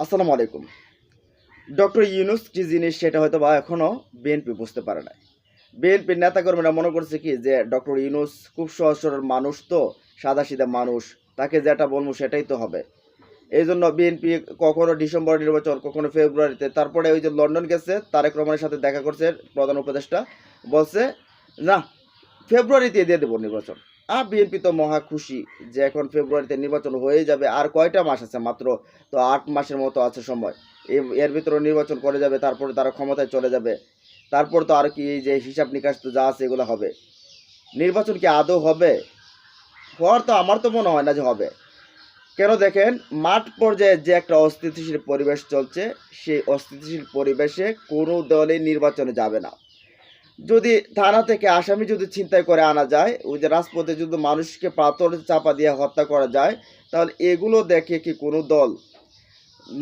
আসসালামু আলাইকুম। ডক্টর ইউনূস কি জিনিস সেটা হয়তোবা এখনো বিএনপি বুঝতে পারে নাই। বিএনপির নেতাকর্মীরা মনে করছে কি যে ডক্টর ইউনূস খুব সহজ সরল মানুষ তো, সাদাসিধা মানুষ। তাকে যেটা বলবো সেটাই তো হবে। এইজন্য বিএনপি কখনো ডিসেম্বর নির্বাচন, কখনো ফেব্রুয়ারিতে, তারপরে ওই যে লন্ডন গেছে তারেক রহমানের সাথে দেখা করছে প্রধান উপদেষ্টা। বলছে, "না, ফেব্রুয়ারিতে দিয়ে দেবো নির্বাচন।" বিএনপি তো মহা খুশি যে এখন ফেব্রুয়ারিতে নির্বাচন হয়ে যাবে। আর কয়টা মাস আছে মাত্র, তো ৮ মাসের মতো আছে সময়। এর ভিতরে নির্বাচন করে যাবে, তারপরে তারা ক্ষমতায় চলে যাবে। তারপর তো আর কি এই যে হিসাব নিকাশ তো যা আছে এগুলো হবে। নির্বাচন কি আদৌ হবে? হওয়ার তো আমার তো মনে হয় না যে হবে। কেন দেখেন, মাঠ পর্যায়ে যে একটা অস্থিতিশীল পরিবেশ চলছে, সেই অস্থিতিশীল পরিবেশে কোনো দলই নির্বাচনে যাবে না। যদি থানা থেকে আসামি যদি ছিনতাই করে আনা যায়, ওই যে রাজপথে যদি মানুষকে পাথর চাপা দিয়ে হত্যা করা যায়, তাহলে এগুলো দেখে কি কোনো দল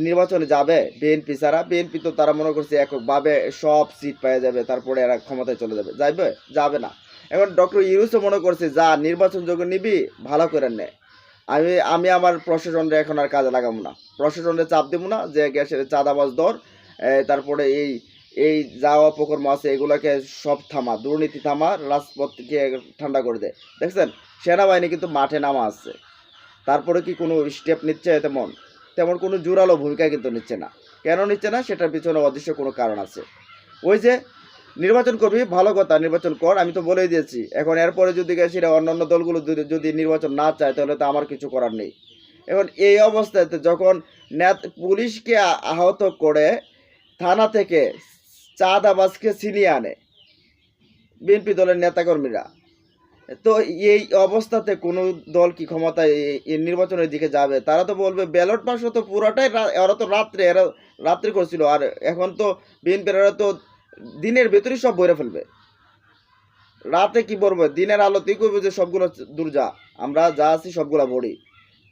নির্বাচনে যাবে? বিএনপি ছাড়া। বিএনপি তো তারা মনে করছে এককভাবে সব সিট পেয়ে যাবে, তারপরে এরা ক্ষমতায় চলে যাবে। যাইবে? যাবে না। এখন ডক্টর ইউনূসও মনে করছে যা নির্বাচন যখন নিবি ভালো করে নে। আমি আমি আমার প্রশাসনরে এখন আর কাজে লাগাবো না। প্রশাসনে চাপ দেবো না যে গ্যাসের চাঁদাবাজ ধর, তারপরে এই যা অপকর্ম আছে এগুলোকে সব থামা, দুর্নীতি থামা, রাজপথকে ঠান্ডা করে দে। দেখছেন, সেনাবাহিনী কিন্তু মাঠে নামা আছে। তারপরে কি কোনো স্টেপ নিচ্ছে? তেমন তেমন কোনো জোরালো ভূমিকা কিন্তু নিচ্ছে না। কেন নিচ্ছে না? সেটার পিছনে অদৃশ্য কোনো কারণ আছে। ওই যে নির্বাচন করবি, ভালো কথা, নির্বাচন কর, আমি তো বলেই দিয়েছি। এখন এরপরে যদি সেটা অন্যান্য দলগুলো যদি নির্বাচন না চায়, তাহলে তো আমার কিছু করার নেই। এখন এই অবস্থাতে যখন পুলিশকে আহত করে থানা থেকে চাঁদাবাজকে ছিনিয়ে আনে বিএনপি দলের নেতাকর্মীরা, তো এই অবস্থাতে কোনো দল কি ক্ষমতায় এই নির্বাচনের দিকে যাবে? তারা তো বলবে ব্যালট বাক্স তো পুরোটাই এরা তো এরা রাত্রে করছিল। আর এখন তো বিএনপির এরা তো দিনের ভেতরেই সব বইরে ফেলবে। রাতে কি বলবো? দিনের আলোতেই করবো যে সবগুলো দূর যা, আমরা যা আছি সবগুলা বড়ি।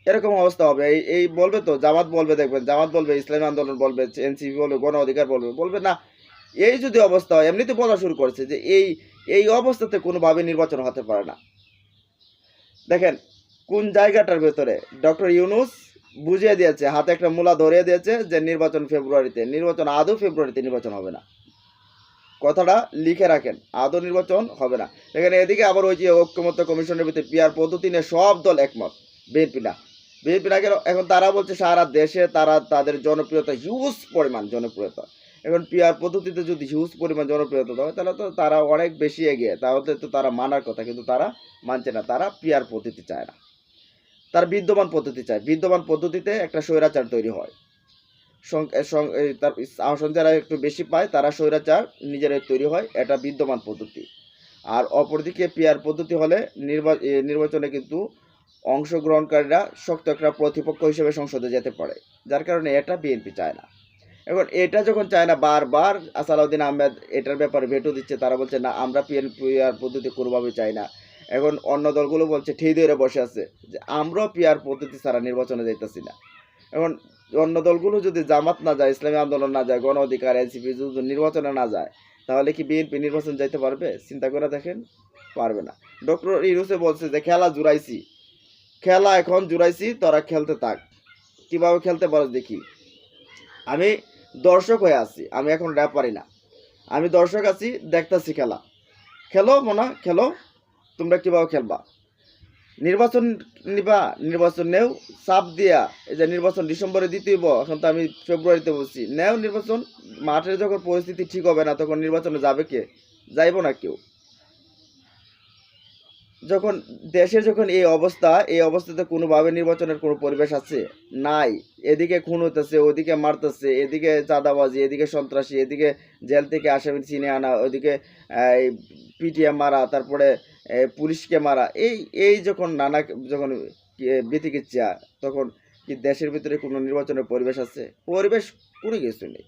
এরকম অবস্থা হবে। এই বলবে তো, জামাত বলবে, দেখবেন জামাত বলবে, ইসলামী আন্দোলন বলবে, এনসিপি বলবে, গণ অধিকার বলবে না। এই যদি অবস্থা হয়, এমনিতে বলা শুরু করেছে যে এই অবস্থাতে কোনোভাবে নির্বাচন হতে পারে না। দেখেন কোন জায়গাটার ভেতরে ডক্টর ইউনূস বুঝিয়ে দিয়েছে, হাতে একটা মূলা ধরিয়ে দিয়েছে যে নির্বাচন ফেব্রুয়ারিতে। নির্বাচন আদৌ ফেব্রুয়ারিতে নির্বাচন হবে না। কথাটা লিখে রাখেন, আদৌ নির্বাচন হবে না। এখানে এদিকে আবার ওই যে ঐক্যমত্য কমিশনের ভিতরে পিআর পদ্ধতি নিয়ে সব দল একমত, বিএনপি না। বিএনপি না কেন? এখন তারা বলছে সারা দেশে তারা তাদের জনপ্রিয়তা, হিউজ পরিমাণ জনপ্রিয়তা। এখন পিআর পদ্ধতিতে যদি হিউজ পরিমাণ জনপ্রিয়তা হয়, তাহলে তো তারা অনেক বেশি এগিয়ে, তাহলে তো তারা মানার কথা, কিন্তু তারা মানছে না। তারা পিআর পদ্ধতি চায় না, তার বিদ্যমান পদ্ধতি চায়। বিদ্যমান পদ্ধতিতে একটা স্বৈরাচার তৈরি হয়। তার আসন যারা একটু বেশি পায় তারা স্বৈরাচার নিজেরাই তৈরি হয়, এটা বিদ্যমান পদ্ধতি। আর অপরদিকে পিআর পদ্ধতি হলে নির্বাচনে কিন্তু অংশগ্রহণকারীরা শক্ত একটা প্রতিপক্ষ হিসেবে সংসদে যেতে পারে, যার কারণে এটা বিএনপি চায় না। এখন এটা যখন চায় না, বারবার আসালাউদ্দিন আহমেদ এটার ব্যাপারে ভেটো দিচ্ছে, তারা বলছে না আমরা পিআর পদ্ধতি কোনোভাবে চাই না। এখন অন্য দলগুলো বলছে, ঠিক ধরে বসে আছে যে আমরাও পিআর পদ্ধতি ছাড়া নির্বাচনে যাইতেছি না। এখন অন্য দলগুলো যদি জামাত না যায়, ইসলামী আন্দোলন না যায়, গণ অধিকার, এনসিপি যদি নির্বাচনে না যায়, তাহলে কি বিএনপি নির্বাচন যাইতে পারবে? চিন্তা করে দেখেন, পারবে না। ডক্টর ইউনূসে বলছে যে খেলা জুড়াইছি, খেলা এখন জুড়াইছি, তোরা খেলতে থাক। কিভাবে খেলতে পারো দেখি। আমি দর্শক হয়ে আছি, আমি এখন র্যাপ পারি না, আমি দর্শক আছি, দেখতেছি খেলা। খেলো মনে খেলো, তোমরা কিভাবে খেলবা। নির্বাচন নিবা, নির্বাচন নেও, চাপ দিয়া এই যে নির্বাচন ডিসেম্বরে দিতেই, এখন তো আমি ফেব্রুয়ারিতে বলছি, নেও নির্বাচন। মাঠের যখন পরিস্থিতি ঠিক হবে না, তখন নির্বাচনে যাবে কে? যাইব না কেউ। যখন দেশের যখন এই অবস্থা, এই অবস্থাতে কোনোভাবে নির্বাচনের কোনো পরিবেশ আছে? নাই। এদিকে খুন হইতেছে, ওদিকে মারতেছে, এদিকে চাঁদাবাজি, এদিকে সন্ত্রাসী, এদিকে জেল থেকে আসামি চিনে আনা, ওইদিকে পিটিএ মারা, তারপরে পুলিশকে মারা, এই এই যখন নানা যখন বিতিকিচ্ছা, তখন কি দেশের ভিতরে কোনো নির্বাচনের পরিবেশ আছে? পরিবেশ কোনো কিছু নেই।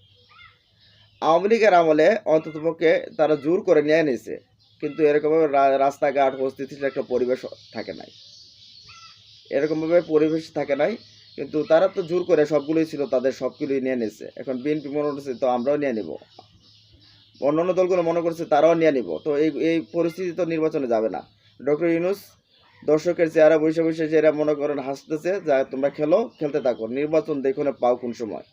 আওয়ামী লীগের আমলে অন্ততপক্ষে তারা জোর করে নিয়ে নিয়েছে, কিন্তু এরকমভাবে রাস্তাঘাট অস্থিতিশীল একটা পরিবেশ থাকে নাই, এরকমভাবে পরিবেশ থাকে নাই। কিন্তু তারা তো জোর করে সবগুলোই ছিল তাদের, সবগুলোই নিয়ে নিয়েছে। এখন বিএনপি মনে করছে তো আমরাও নিয়ে নিব, অন্যান্য দলগুলো মনে করছে তারাও নিয়ে নিব, তো এই পরিস্থিতি তো নির্বাচনে যাবে না। ডক্টর ইউনূস দর্শকের চেহারা বসে বসে এরা মনে করেন হাসতেছে, যা তোমরা খেলো, খেলতে থাকো, নির্বাচন দেখো না পাও কোন সময়।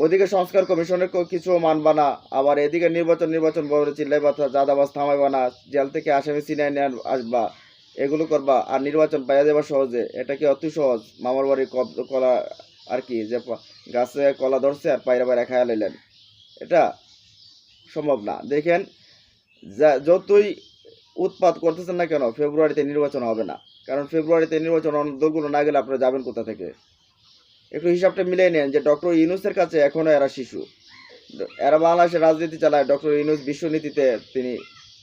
ওদিকে সংস্কার কমিশনের কিছু মানবা না, আবার এদিকে নির্বাচন বলে চিল্লাইবা, চাঁদাবাজ থামাইবা না, জেল থেকে আসামি চিনাই নিয়ে আসবা, এগুলো করবা আর নির্বাচন পাইয়া যাবা সহজে। এটা কি অতি সহজ? মামার বাড়ির কলা আর কি, যে গাছে কলা ধরছে আর পায়রা পায়রা খায়া লাইলেন, এটা সম্ভব না। দেখেন, যতই উৎপাত করতেছেন না কেন, ফেব্রুয়ারিতে নির্বাচন হবে না। কারণ ফেব্রুয়ারিতে নির্বাচন দলগুলো না গেলে আপনারা যাবেন কোথা থেকে? একটু হিসাবটা মিলিয়ে নেন যে ডক্টর ইউনূসের কাছে এখনো এরা শিশু। এরা বাংলাদেশের রাজনীতি চালায়, ডক্টর ইউনূস বিশ্বনীতিতে তিনি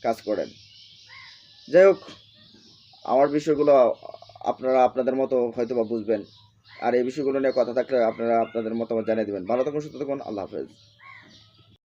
কাজ করেন। যাই হোক, আমার বিষয়গুলো আপনারা আপনাদের মতো হয়তো বা বুঝবেন, আর এই বিষয়গুলো নিয়ে কথা থাকলে আপনারা আপনাদের মতামত জানিয়ে দেবেন। ভালো থাকুন, সুস্থ থাকুন, আল্লাহ হাফেজ।